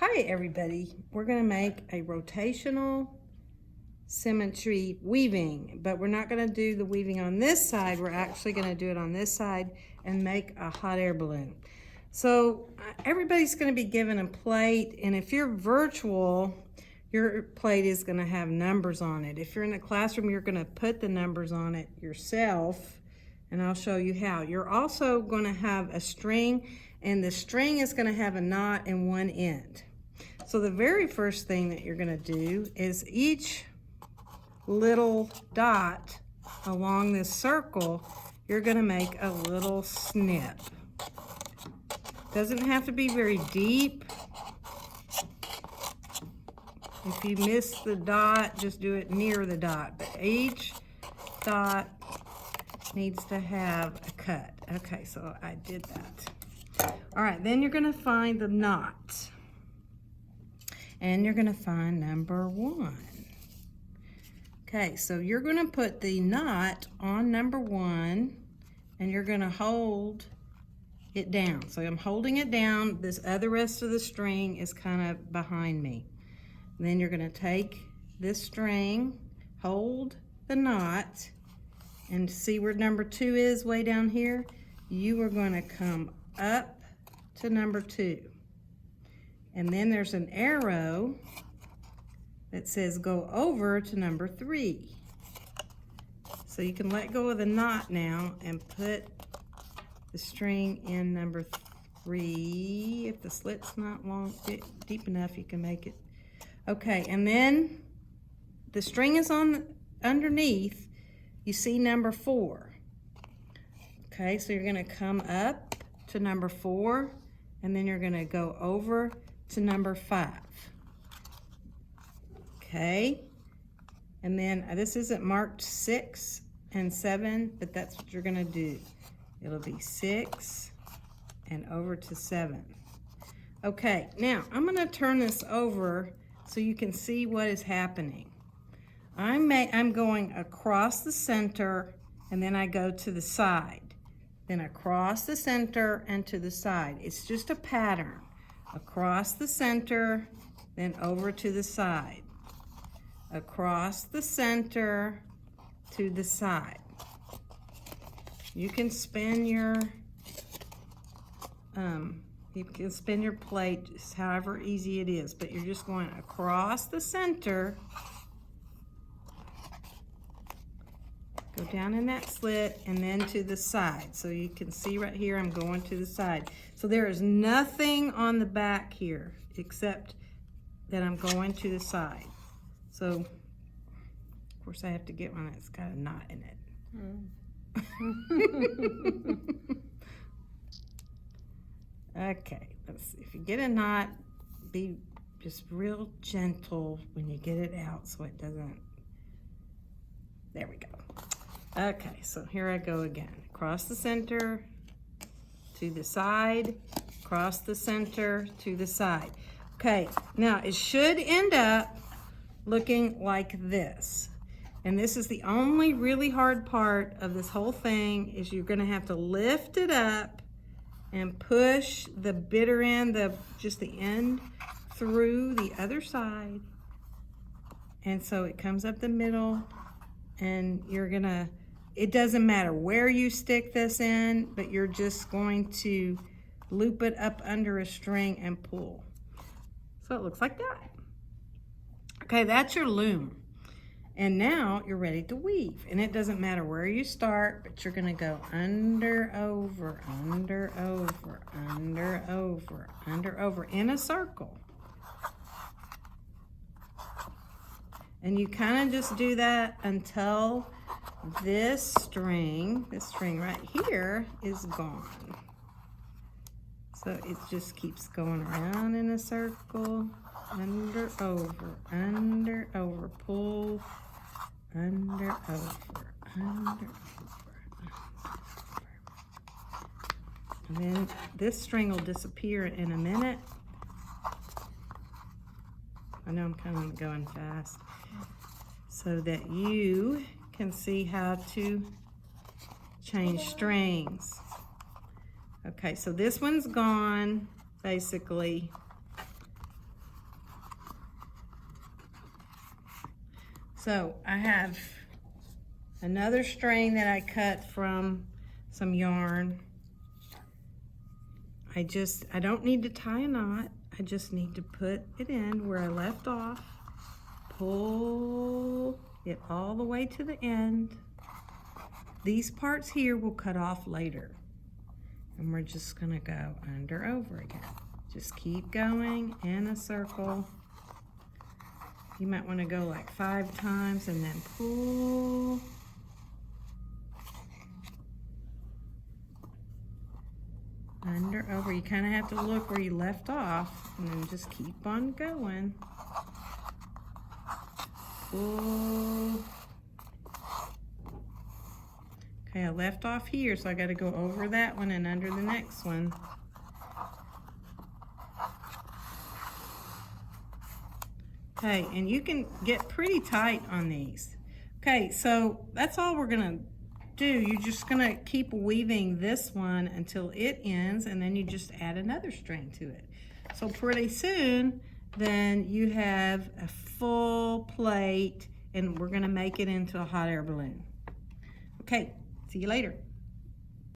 Hi everybody, we're going to make a rotational symmetry weaving, but we're not going to do the weaving on this side. We're actually going to do it on this side and make a hot air balloon. So everybody's going to be given a plate, and if you're virtual, your plate is going to have numbers on it. If you're in a classroom, you're going to put the numbers on it yourself, and I'll show you how. You're also going to have a string, and the string is going to have a knot in one end. So the very first thing that you're going to do is each little dot along this circle, you're going to make a little snip. Doesn't have to be very deep. If you miss the dot, just do it near the dot. But each dot needs to have a cut. Okay, so I did that. All right, then you're going to find the knot. And you're going to find number 1. Okay, so you're going to put the knot on number 1, and you're going to hold it down. So I'm holding it down. This other rest of the string is kind of behind me. And then you're going to take this string, hold the knot, and see where number 2 is way down here? You are going to come up to number 2. And then there's an arrow that says go over to number 3. So you can let go of the knot now and put the string in number 3. If the slit's not deep enough, you can make it. Okay, and then the string is on underneath. You see number 4. Okay, so you're going to come up to number 4, and then you're going to go over to number 5. Okay, and then this isn't marked 6 and 7, but that's what you're going to do. It'll be 6 and over to 7. Okay, now I'm going to turn this over so you can see what is happening. I'm going across the center, and then I go to the side, then across the center and to the side. It's just a pattern. Across the center, then over to the side. Across the center to the side. You can spin your plate just however easy it is, but you're just going across the center, go down in that slit, and then to the side. So you can see right here, I'm going to the side. So there is nothing on the back here except that I'm going to the side. So, of course, I have to get one that's got a knot in it. Okay, let's see. If you get a knot, be just real gentle when you get it out so it doesn't. There we go. Okay, so here I go again. Across the center to the side, across the center to the side. Okay, now it should end up looking like this. And this is the only really hard part of this whole thing, is you're going to have to lift it up and push the bitter end, just the end, through the other side. And so it comes up the middle, and you're going to, it doesn't matter where you stick this in, but you're just going to loop it up under a string and pull. So it looks like that. Okay, that's your loom. And now you're ready to weave. And it doesn't matter where you start, but you're gonna go under, over, under, over, under, over, under, over, in a circle. And you kind of just do that until this string right here is gone. So it just keeps going around in a circle, under, over, pull, under, over, under, over. And then this string will disappear in a minute. I know I'm kind of going fast, so that you can see how to change strings. Okay, so this one's gone, basically. So I have another string that I cut from some yarn. I don't need to tie a knot. I just need to put it in where I left off, pull it all the way to the end. These parts here will cut off later. And we're just gonna go under, over again. Just keep going in a circle. You might wanna go like 5 times and then pull. Under, over. You kind of have to look where you left off and then just keep on going. Pull. Okay, I left off here, so I got to go over that one and under the next one. Okay, and you can get pretty tight on these. Okay, so that's all we're gonna do. You're just gonna keep weaving this one until it ends, and then you just add another string to it. So pretty soon, then you have a full plate, and we're gonna make it into a hot air balloon. Okay, see you later.